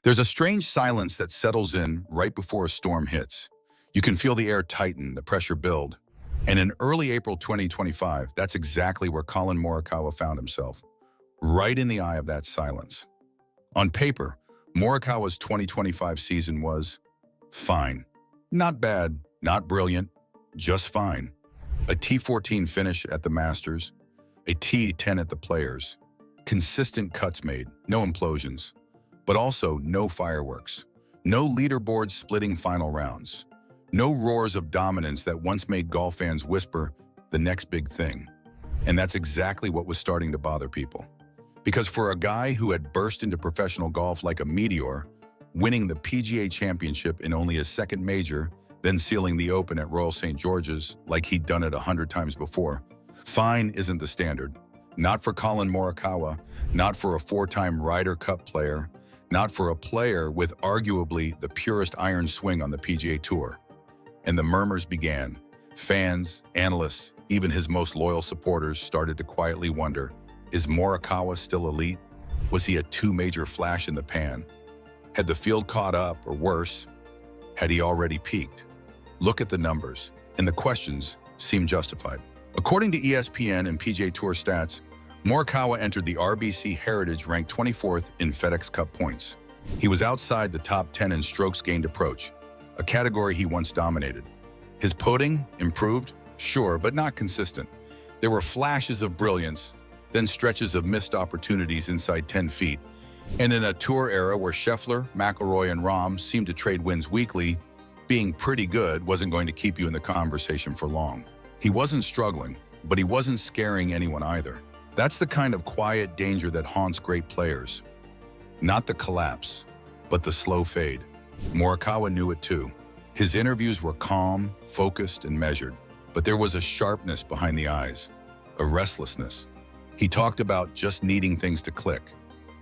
There's a strange silence that settles in right before a storm hits. You can feel the air tighten, the pressure build. And in early April 2025, that's exactly where Collin Morikawa found himself, right in the eye of that silence. On paper, Morikawa's 2025 season was fine. Not bad, not brilliant, just fine. A T14 finish at the Masters, a T10 at the Players, consistent cuts made, no implosions, but also no fireworks, no leaderboard splitting final rounds, no roars of dominance that once made golf fans whisper the next big thing. And that's exactly what was starting to bother people. Because for a guy who had burst into professional golf like a meteor, winning the PGA Championship in only his second major, then sealing the Open at Royal St. George's like he'd done it 100 times before, fine isn't the standard. Not for Collin Morikawa, not for a four-time Ryder Cup player, not for a player with arguably the purest iron swing on the PGA Tour. And the murmurs began. Fans, analysts, even his most loyal supporters started to quietly wonder, is Morikawa still elite? Was he a two-major flash in the pan? Had the field caught up, or worse, had he already peaked? Look at the numbers, and the questions seem justified. According to ESPN and PGA Tour stats, Morikawa entered the RBC Heritage ranked 24th in FedEx Cup points. He was outside the top 10 in strokes gained approach, a category he once dominated. His putting improved, sure, but not consistent. There were flashes of brilliance, then stretches of missed opportunities inside 10 feet. And in a tour era where Scheffler, McIlroy, and Rahm seemed to trade wins weekly, being pretty good wasn't going to keep you in the conversation for long. He wasn't struggling, but he wasn't scaring anyone either. That's the kind of quiet danger that haunts great players. Not the collapse, but the slow fade. Morikawa knew it too. His interviews were calm, focused, and measured, but there was a sharpness behind the eyes, a restlessness. He talked about just needing things to click,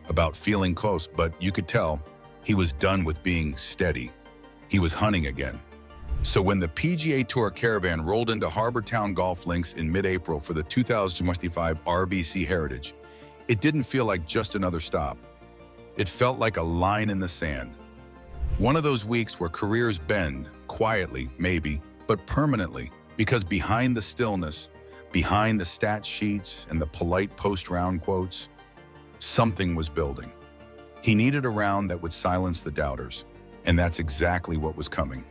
about feeling close, but you could tell he was done with being steady. He was hunting again. So when the PGA Tour caravan rolled into Harbour Town Golf Links in mid-April for the 2025 RBC Heritage, it didn't feel like just another stop. It felt like a line in the sand. One of those weeks where careers bend, quietly, maybe, but permanently, because behind the stillness, behind the stat sheets and the polite post-round quotes, something was building. He needed a round that would silence the doubters, and that's exactly what was coming.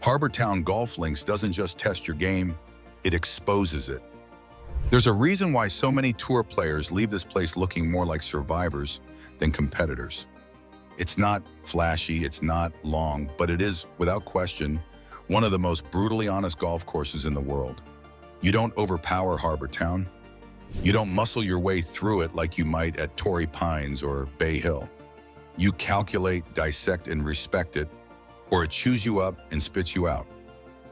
Harbour Town Golf Links doesn't just test your game, it exposes it. There's a reason why so many tour players leave this place looking more like survivors than competitors. It's not flashy, it's not long, but it is, without question, one of the most brutally honest golf courses in the world. You don't overpower Harbour Town. You don't muscle your way through it like you might at Torrey Pines or Bay Hill. You calculate, dissect, and respect it, or it chews you up and spits you out.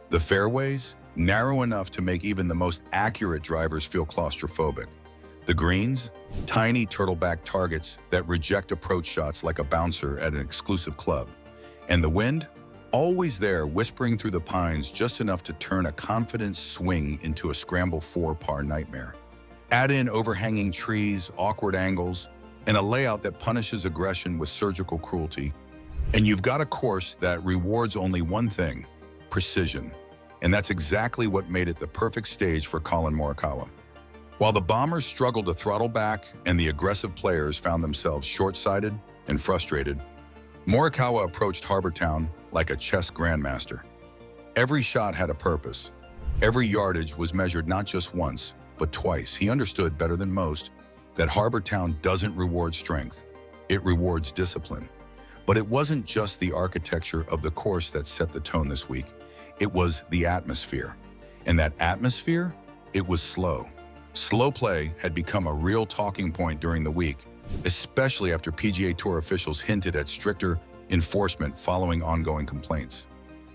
The fairways, narrow enough to make even the most accurate drivers feel claustrophobic. The greens, tiny turtleback targets that reject approach shots like a bouncer at an exclusive club. And the wind, always there whispering through the pines just enough to turn a confident swing into a scramble 4-par nightmare. Add in overhanging trees, awkward angles, and a layout that punishes aggression with surgical cruelty, and you've got a course that rewards only one thing: precision. And that's exactly what made it the perfect stage for Collin Morikawa. While the Bombers struggled to throttle back and the aggressive players found themselves short-sighted and frustrated, Morikawa approached Harbour Town like a chess grandmaster. Every shot had a purpose. Every yardage was measured not just once, but twice. He understood better than most that Harbour Town doesn't reward strength, it rewards discipline. But it wasn't just the architecture of the course that set the tone this week, it was the atmosphere. And that atmosphere, it was slow. Slow play had become a real talking point during the week, especially after PGA Tour officials hinted at stricter enforcement following ongoing complaints.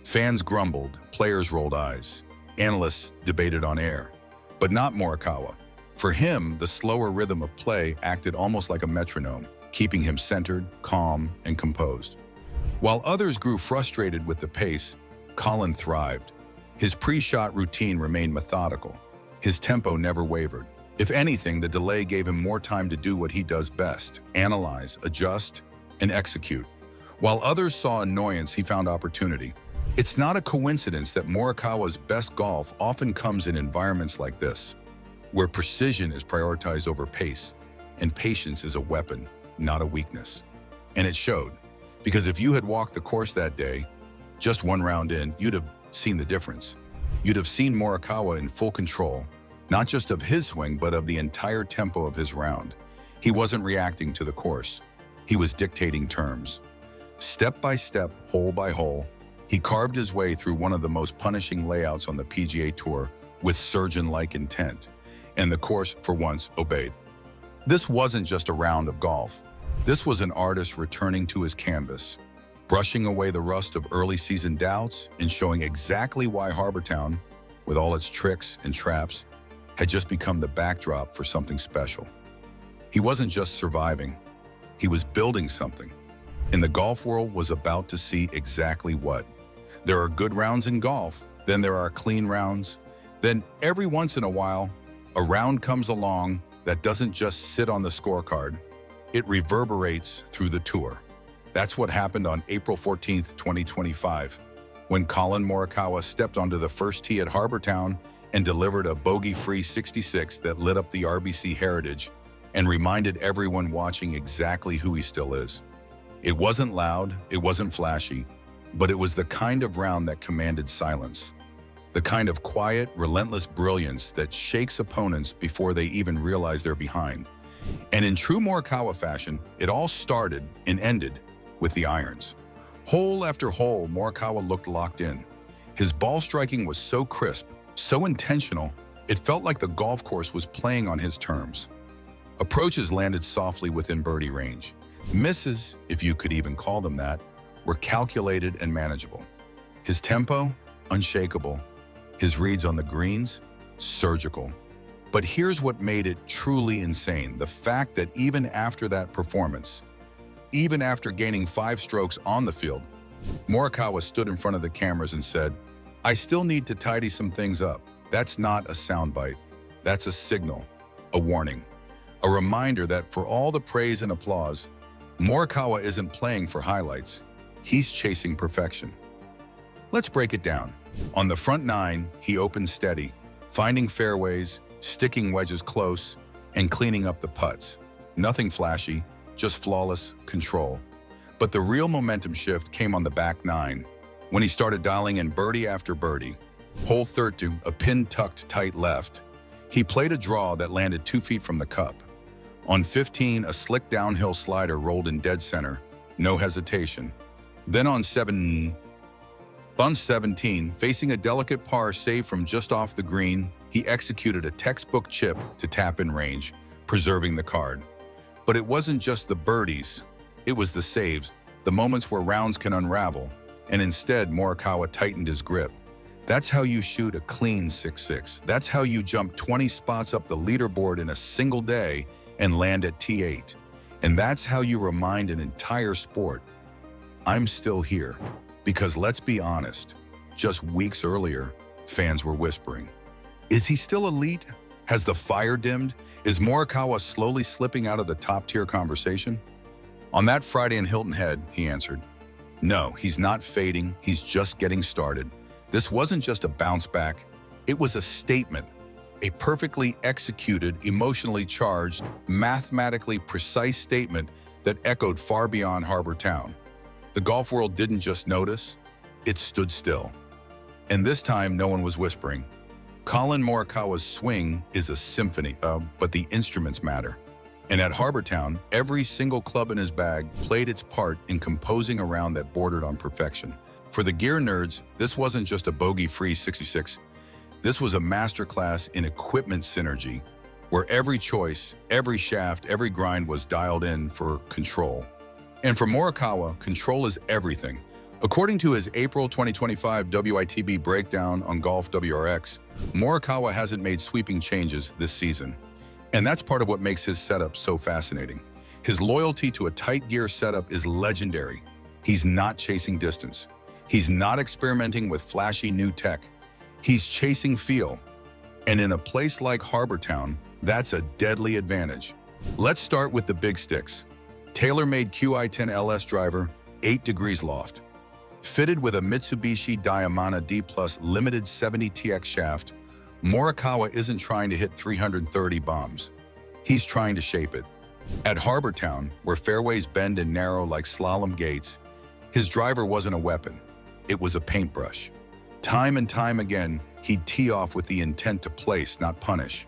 Fans grumbled, players rolled eyes, analysts debated on air, but not Morikawa. For him, the slower rhythm of play acted almost like a metronome, keeping him centered, calm, and composed. While others grew frustrated with the pace, Collin thrived. His pre-shot routine remained methodical. His tempo never wavered. If anything, the delay gave him more time to do what he does best: analyze, adjust, and execute. While others saw annoyance, he found opportunity. It's not a coincidence that Morikawa's best golf often comes in environments like this, where precision is prioritized over pace, and patience is a weapon, not a weakness. And it showed, because if you had walked the course that day, just one round in, you'd have seen the difference. You'd have seen Morikawa in full control, not just of his swing, but of the entire tempo of his round. He wasn't reacting to the course. He was dictating terms. Step by step, hole by hole, he carved his way through one of the most punishing layouts on the PGA Tour with surgeon-like intent, and the course, for once, obeyed. This wasn't just a round of golf. This was an artist returning to his canvas, brushing away the rust of early season doubts and showing exactly why Harbour Town, with all its tricks and traps, had just become the backdrop for something special. He wasn't just surviving, he was building something. And the golf world was about to see exactly what. There are good rounds in golf, then there are clean rounds. Then every once in a while, a round comes along that doesn't just sit on the scorecard. It reverberates through the tour. That's what happened on April 14th, 2025, when Collin Morikawa stepped onto the first tee at Harbour Town and delivered a bogey-free 66 that lit up the RBC heritage and reminded everyone watching exactly who he still is. It wasn't loud, it wasn't flashy, but it was the kind of round that commanded silence. The kind of quiet, relentless brilliance that shakes opponents before they even realize they're behind. And in true Morikawa fashion, it all started and ended with the irons. Hole after hole, Morikawa looked locked in. His ball striking was so crisp, so intentional, it felt like the golf course was playing on his terms. Approaches landed softly within birdie range. Misses, if you could even call them that, were calculated and manageable. His tempo, unshakable. His reads on the greens, surgical. But here's what made it truly insane: the fact that even after that performance, even after gaining 5 strokes on the field, Morikawa stood in front of the cameras and said, "I still need to tidy some things up." That's not a soundbite. That's a signal, a warning, a reminder that for all the praise and applause, Morikawa isn't playing for highlights. He's chasing perfection. Let's break it down. On the front 9, he opened steady, finding fairways, sticking wedges close, and cleaning up the putts. Nothing flashy, just flawless control. But the real momentum shift came on the back 9, when he started dialing in birdie after birdie. Hole 32, a pin tucked tight left. He played a draw that landed 2 feet from the cup. On 15, a slick downhill slider rolled in dead center, no hesitation. Then on 17, facing a delicate par save from just off the green, he executed a textbook chip to tap in range, preserving the card. But it wasn't just the birdies, it was the saves, the moments where rounds can unravel, and instead Morikawa tightened his grip. That's how you shoot a clean 6-6. That's how you jump 20 spots up the leaderboard in a single day and land at T8. And that's how you remind an entire sport, I'm still here. Because let's be honest, just weeks earlier, fans were whispering, is he still elite? Has the fire dimmed? Is Morikawa slowly slipping out of the top-tier conversation? On that Friday in Hilton Head, he answered, no, he's not fading, he's just getting started. This wasn't just a bounce back, it was a statement, a perfectly executed, emotionally charged, mathematically precise statement that echoed far beyond Harbour Town. The golf world didn't just notice, it stood still. And this time, no one was whispering. Collin Morikawa's swing is a symphony, but the instruments matter. And at Harbour Town, every single club in his bag played its part in composing a round that bordered on perfection. For the gear nerds, this wasn't just a bogey-free 66. This was a masterclass in equipment synergy, where every choice, every shaft, every grind was dialed in for control. And for Morikawa, control is everything. According to his April 2025 WITB breakdown on Golf WRX, Morikawa hasn't made sweeping changes this season. And that's part of what makes his setup so fascinating. His loyalty to a tight gear setup is legendary. He's not chasing distance. He's not experimenting with flashy new tech. He's chasing feel. And in a place like Harbour Town, that's a deadly advantage. Let's start with the big sticks. TaylorMade QI10 LS driver, 8 degrees loft. Fitted with a Mitsubishi Diamana D Plus Limited 70 TX shaft, Morikawa isn't trying to hit 330 bombs. He's trying to shape it. At Harbour Town, where fairways bend and narrow like slalom gates, his driver wasn't a weapon. It was a paintbrush. Time and time again, he'd tee off with the intent to place, not punish.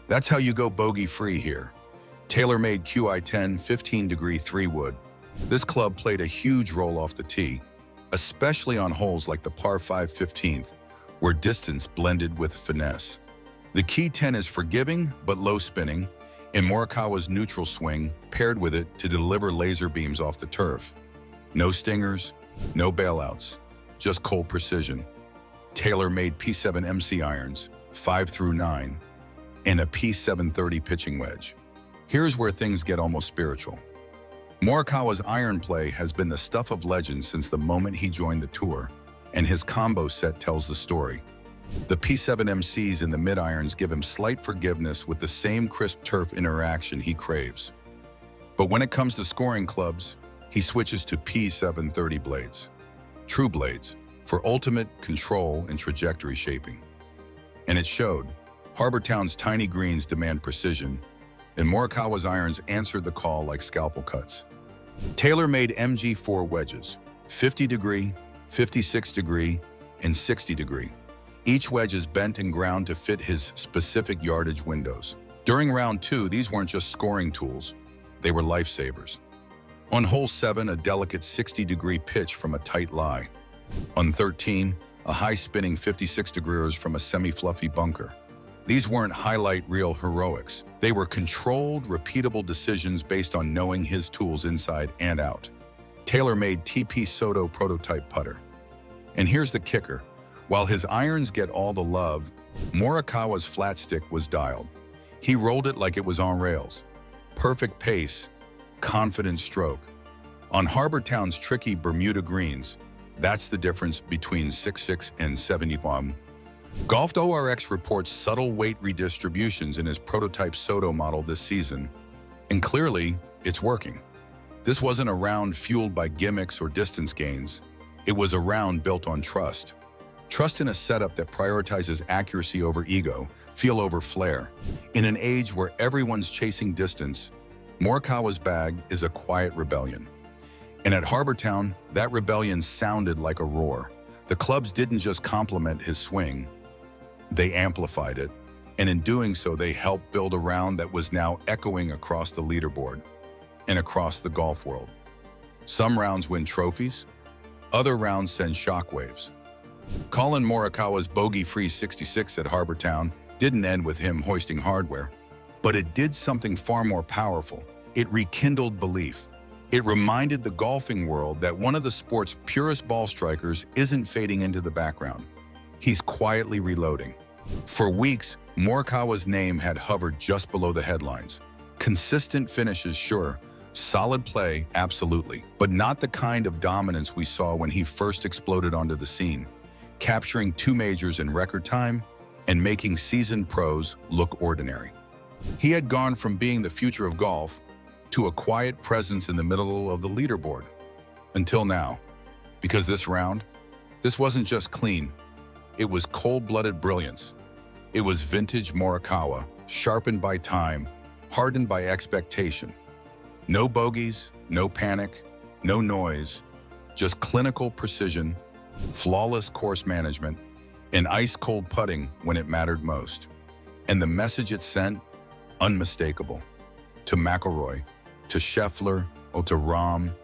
That's how you go bogey-free here. Tailor-made QI10 15-degree 3-wood. This club played a huge role off the tee, especially on holes like the par 5 15th, where distance blended with finesse. The key 10 is forgiving but low spinning, and Morikawa's neutral swing paired with it to deliver laser beams off the turf. No stingers, no bailouts, just cold precision. Tailor-made P7 MC irons, 5 through 9, and a P730 pitching wedge. Here's where things get almost spiritual. Morikawa's iron play has been the stuff of legend since the moment he joined the tour, and his combo set tells the story. The P7 MCs in the mid-irons give him slight forgiveness with the same crisp turf interaction he craves. But when it comes to scoring clubs, he switches to P730 blades. True blades, for ultimate control and trajectory shaping. And it showed. Harbour Town's tiny greens demand precision, and Morikawa's irons answered the call like scalpel cuts. Tailor-made MG4 wedges, 50 degree, 56 degree, and 60 degree. Each wedge is bent and ground to fit his specific yardage windows. During round 2, these weren't just scoring tools, they were lifesavers. On hole 7, a delicate 60-degree pitch from a tight lie. On 13, a high-spinning 56-degrees from a semi-fluffy bunker. These weren't highlight reel heroics. They were controlled, repeatable decisions based on knowing his tools inside and out. Tailor-made TP Soto prototype putter. And here's the kicker. While his irons get all the love, Morikawa's flat stick was dialed. He rolled it like it was on rails. Perfect pace, confident stroke. On Harbour Town's tricky Bermuda greens, that's the difference between 6.6 and 70 bomb. Golf ORX reports subtle weight redistributions in his prototype Soto model this season, and clearly, it's working. This wasn't a round fueled by gimmicks or distance gains. It was a round built on trust. Trust in a setup that prioritizes accuracy over ego, feel over flair. In an age where everyone's chasing distance, Morikawa's bag is a quiet rebellion. And at Harbour Town, that rebellion sounded like a roar. The clubs didn't just complement his swing, they amplified it. And in doing so, they helped build a round that was now echoing across the leaderboard and across the golf world. Some rounds win trophies, other rounds send shockwaves. Collin Morikawa's bogey-free 66 at Harbour Town didn't end with him hoisting hardware, but it did something far more powerful. It rekindled belief. It reminded the golfing world that one of the sport's purest ball strikers isn't fading into the background. He's quietly reloading. For weeks, Morikawa's name had hovered just below the headlines. Consistent finishes, sure. Solid play, absolutely. But not the kind of dominance we saw when he first exploded onto the scene, capturing 2 majors in record time and making seasoned pros look ordinary. He had gone from being the future of golf to a quiet presence in the middle of the leaderboard. Until now. Because this round, this wasn't just clean. It was cold-blooded brilliance. It was vintage Morikawa, sharpened by time, hardened by expectation. No bogeys, no panic, no noise, just clinical precision, flawless course management, and ice-cold putting when it mattered most. And the message it sent, unmistakable. To McIlroy, to Scheffler, or to Rahm,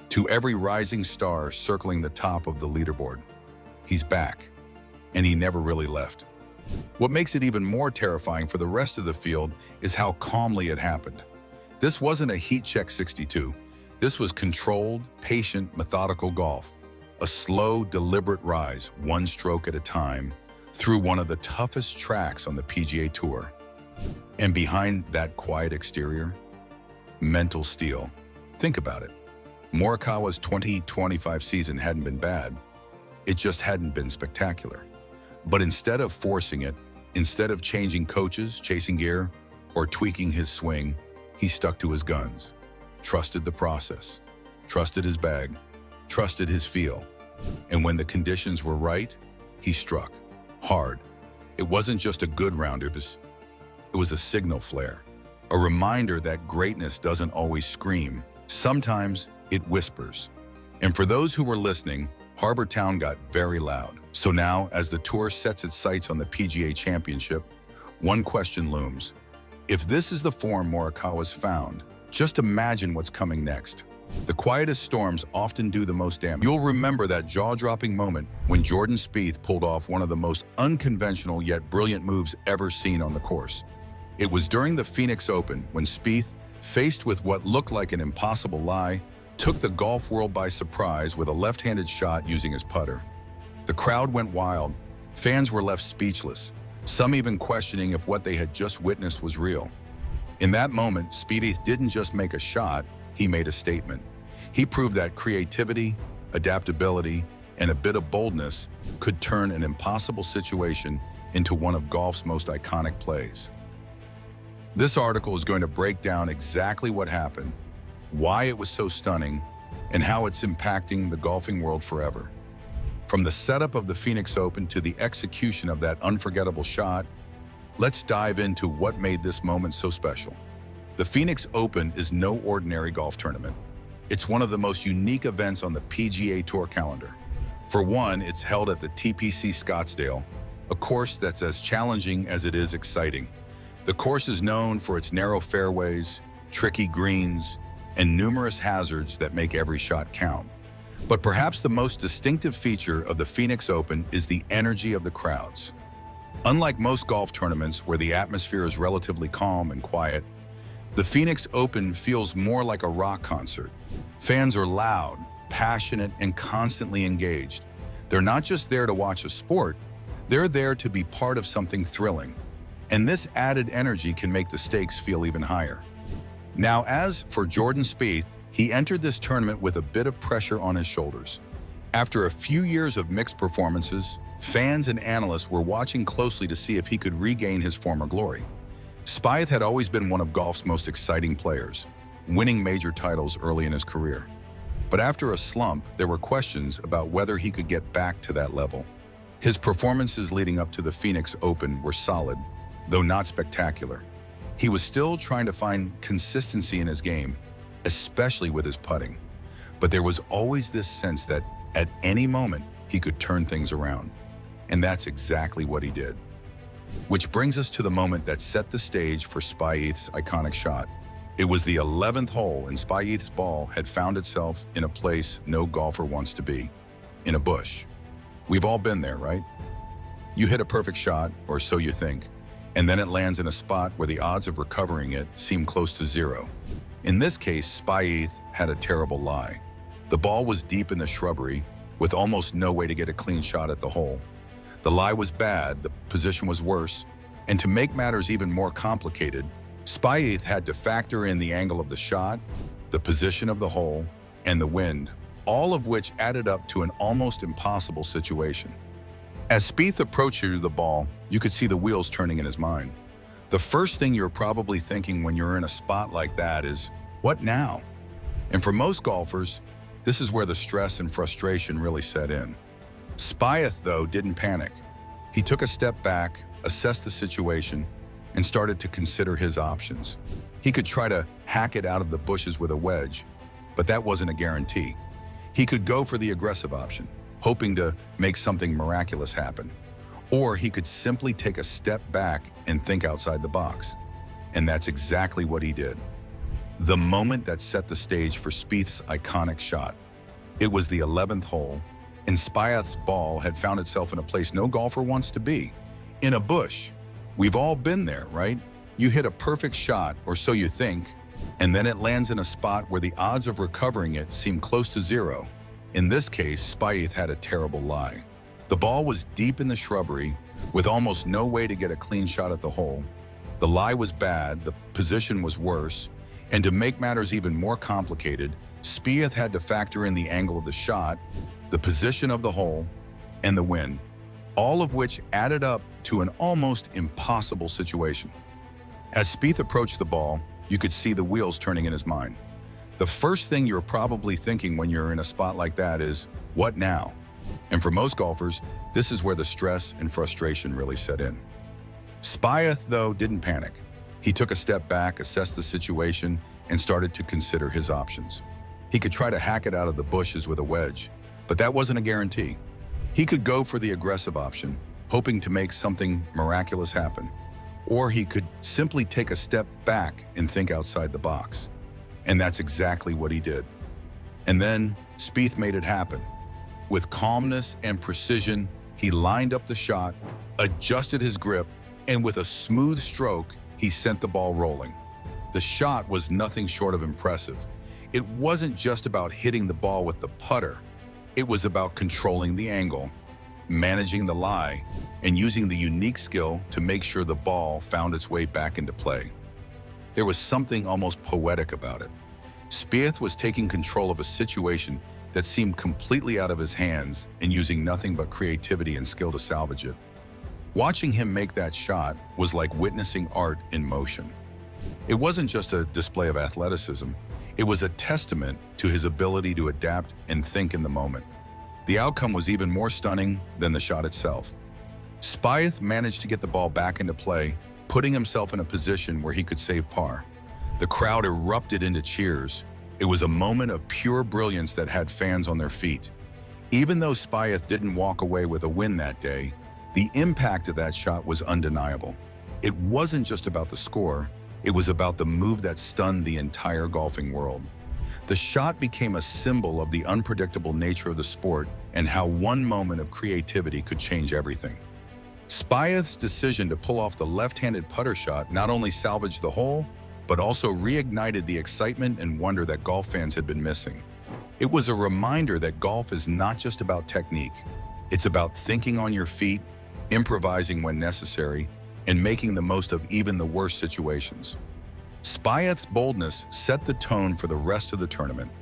to every rising star circling the top of the leaderboard. He's back, and he never really left. What makes it even more terrifying for the rest of the field is how calmly it happened. This wasn't a heat check 62. This was controlled, patient, methodical golf. A slow, deliberate rise, one stroke at a time, through one of the toughest tracks on the PGA Tour. And behind that quiet exterior, mental steel. Think about it. Morikawa's 2025 season hadn't been bad. It just hadn't been spectacular. But instead of forcing it, instead of changing coaches, chasing gear, or tweaking his swing, he stuck to his guns, trusted the process, trusted his bag, trusted his feel. And when the conditions were right, he struck hard. It wasn't just a good round, it was a signal flare. A reminder that greatness doesn't always scream. Sometimes it whispers. And for those who were listening, Harbour Town got very loud. So now, as the tour sets its sights on the PGA Championship, one question looms. If this is the form Morikawa's found, just imagine what's coming next. The quietest storms often do the most damage. You'll remember that jaw-dropping moment when Jordan Spieth pulled off one of the most unconventional yet brilliant moves ever seen on the course. It was during the Phoenix Open when Spieth, faced with what looked like an impossible lie, took the golf world by surprise with a left-handed shot using his putter. The crowd went wild. Fans were left speechless, some even questioning if what they had just witnessed was real. In that moment, Spieth didn't just make a shot, he made a statement. He proved that creativity, adaptability, and a bit of boldness could turn an impossible situation into one of golf's most iconic plays. This article is going to break down exactly what happened, why it was so stunning, and how it's impacting the golfing world forever. From the setup of the Phoenix Open to the execution of that unforgettable shot, let's dive into what made this moment so special. The Phoenix Open is no ordinary golf tournament. It's one of the most unique events on the PGA Tour calendar. For one, it's held at the TPC Scottsdale, a course that's as challenging as it is exciting. The course is known for its narrow fairways, tricky greens, and numerous hazards that make every shot count. But perhaps the most distinctive feature of the Phoenix Open is the energy of the crowds. Unlike most golf tournaments where the atmosphere is relatively calm and quiet, the Phoenix Open feels more like a rock concert. Fans are loud, passionate, and constantly engaged. They're not just there to watch a sport, they're there to be part of something thrilling. And this added energy can make the stakes feel even higher. Now, as for Jordan Spieth, he entered this tournament with a bit of pressure on his shoulders. After a few years of mixed performances, fans and analysts were watching closely to see if he could regain his former glory. Spieth had always been one of golf's most exciting players, winning major titles early in his career. But after a slump, there were questions about whether he could get back to that level. His performances leading up to the Phoenix Open were solid, though not spectacular. He was still trying to find consistency in his game, especially with his putting. But there was always this sense that at any moment he could turn things around. And that's exactly what he did. Which brings us to the moment that set the stage for Spieth's iconic shot. It was the 11th hole, and Spieth's ball had found itself in a place no golfer wants to be, in a bush. We've all been there, right? You hit a perfect shot, or so you think, and then it lands in a spot where the odds of recovering it seem close to zero. In this case, Spieth had a terrible lie. The ball was deep in the shrubbery, with almost no way to get a clean shot at the hole. The lie was bad, the position was worse, and to make matters even more complicated, Spieth had to factor in the angle of the shot, the position of the hole, and the wind, all of which added up to an almost impossible situation. As Spieth approached the ball, you could see the wheels turning in his mind. The first thing you're probably thinking when you're in a spot like that is, what now? And for most golfers, this is where the stress and frustration really set in. Spieth, though, didn't panic. He took a step back, assessed the situation, and started to consider his options. He could try to hack it out of the bushes with a wedge, but that wasn't a guarantee. He could go for the aggressive option, hoping to make something miraculous happen. Or he could simply take a step back and think outside the box. And that's exactly what he did. The moment that set the stage for Spieth's iconic shot. It was the 11th hole, and Spieth's ball had found itself in a place no golfer wants to be, in a bush. We've all been there, right? You hit a perfect shot, or so you think, and then it lands in a spot where the odds of recovering it seem close to zero. In this case, Spieth had a terrible lie. The ball was deep in the shrubbery, with almost no way to get a clean shot at the hole. The lie was bad, the position was worse, and to make matters even more complicated, Spieth had to factor in the angle of the shot, the position of the hole, and the wind, all of which added up to an almost impossible situation. As Spieth approached the ball, you could see the wheels turning in his mind. The first thing you're probably thinking when you're in a spot like that is, what now? And for most golfers, this is where the stress and frustration really set in. Spieth, though, didn't panic. He took a step back, assessed the situation, and started to consider his options. He could try to hack it out of the bushes with a wedge, but that wasn't a guarantee. He could go for the aggressive option, hoping to make something miraculous happen. Or he could simply take a step back and think outside the box. And that's exactly what he did. And then Spieth made it happen. With calmness and precision, he lined up the shot, adjusted his grip, and with a smooth stroke, he sent the ball rolling. The shot was nothing short of impressive. It wasn't just about hitting the ball with the putter. It was about controlling the angle, managing the lie, and using the unique skill to make sure the ball found its way back into play. There was something almost poetic about it. Spieth was taking control of a situation that seemed completely out of his hands and using nothing but creativity and skill to salvage it. Watching him make that shot was like witnessing art in motion. It wasn't just a display of athleticism, it was a testament to his ability to adapt and think in the moment. The outcome was even more stunning than the shot itself. Spieth managed to get the ball back into play, putting himself in a position where he could save par. The crowd erupted into cheers. It was a moment of pure brilliance that had fans on their feet. Even though Spieth didn't walk away with a win that day, the impact of that shot was undeniable. It wasn't just about the score, it was about the move that stunned the entire golfing world. The shot became a symbol of the unpredictable nature of the sport and how one moment of creativity could change everything. Spieth's decision to pull off the left-handed putter shot not only salvaged the hole, but also reignited the excitement and wonder that golf fans had been missing. It was a reminder that golf is not just about technique. It's about thinking on your feet, improvising when necessary, and making the most of even the worst situations. Spieth's boldness set the tone for the rest of the tournament,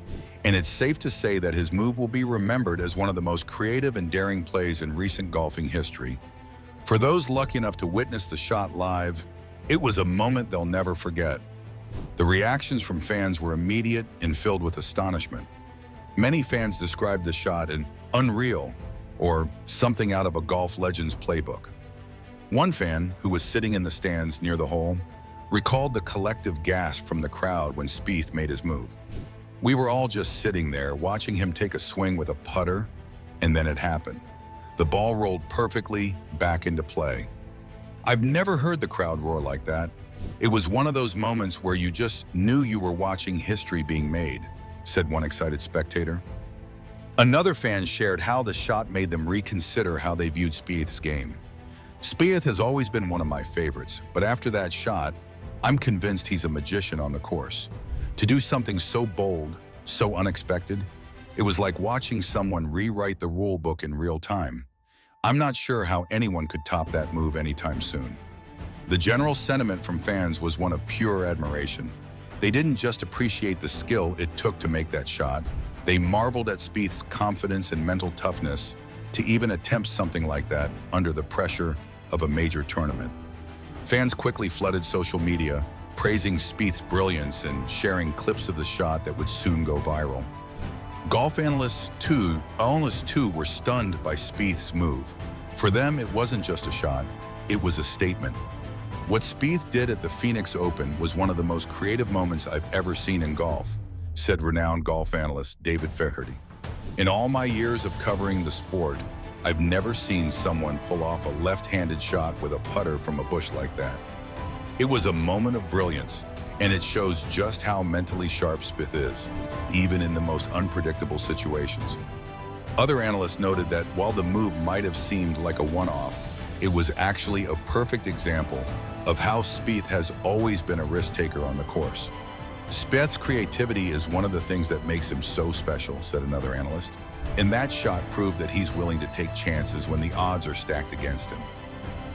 and it's safe to say that his move will be remembered as one of the most creative and daring plays in recent golfing history. For those lucky enough to witness the shot live, it was a moment they'll never forget. The reactions from fans were immediate and filled with astonishment. Many fans described the shot as unreal or something out of a golf legend's playbook. One fan, who was sitting in the stands near the hole, recalled the collective gasp from the crowd when Spieth made his move. "We were all just sitting there watching him take a swing with a putter, and then it happened. The ball rolled perfectly back into play." I've never heard the crowd roar like that. "It was one of those moments where you just knew you were watching history being made," said one excited spectator. Another fan shared how the shot made them reconsider how they viewed Spieth's game. "Spieth has always been one of my favorites, but after that shot, I'm convinced he's a magician on the course. To do something so bold, so unexpected, it was like watching someone rewrite the rule book in real time. I'm not sure how anyone could top that move anytime soon." The general sentiment from fans was one of pure admiration. They didn't just appreciate the skill it took to make that shot, they marveled at Spieth's confidence and mental toughness to even attempt something like that under the pressure of a major tournament. Fans quickly flooded social media, praising Spieth's brilliance and sharing clips of the shot that would soon go viral. Golf analysts too were stunned by Spieth's move. For them, it wasn't just a shot, it was a statement. What Spieth did at the Phoenix Open was one of the most creative moments I've ever seen in golf, said renowned golf analyst David Feherty. "In all my years of covering the sport, I've never seen someone pull off a left-handed shot with a putter from a bush like that. It was a moment of brilliance, and it shows just how mentally sharp Spieth is, even in the most unpredictable situations." Other analysts noted that while the move might have seemed like a one-off, it was actually a perfect example of how Spieth has always been a risk-taker on the course. "Spieth's creativity is one of the things that makes him so special," said another analyst. "And that shot proved that he's willing to take chances when the odds are stacked against him."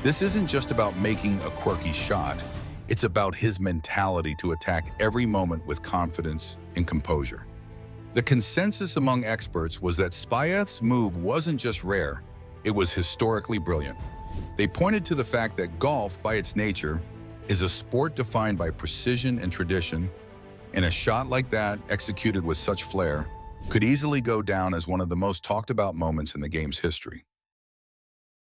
This isn't just about making a quirky shot, it's about his mentality to attack every moment with confidence and composure. The consensus among experts was that Spieth's move wasn't just rare, it was historically brilliant. They pointed to the fact that golf, by its nature, is a sport defined by precision and tradition, And a shot like that, executed with such flair, could easily go down as one of the most talked about moments in the game's history.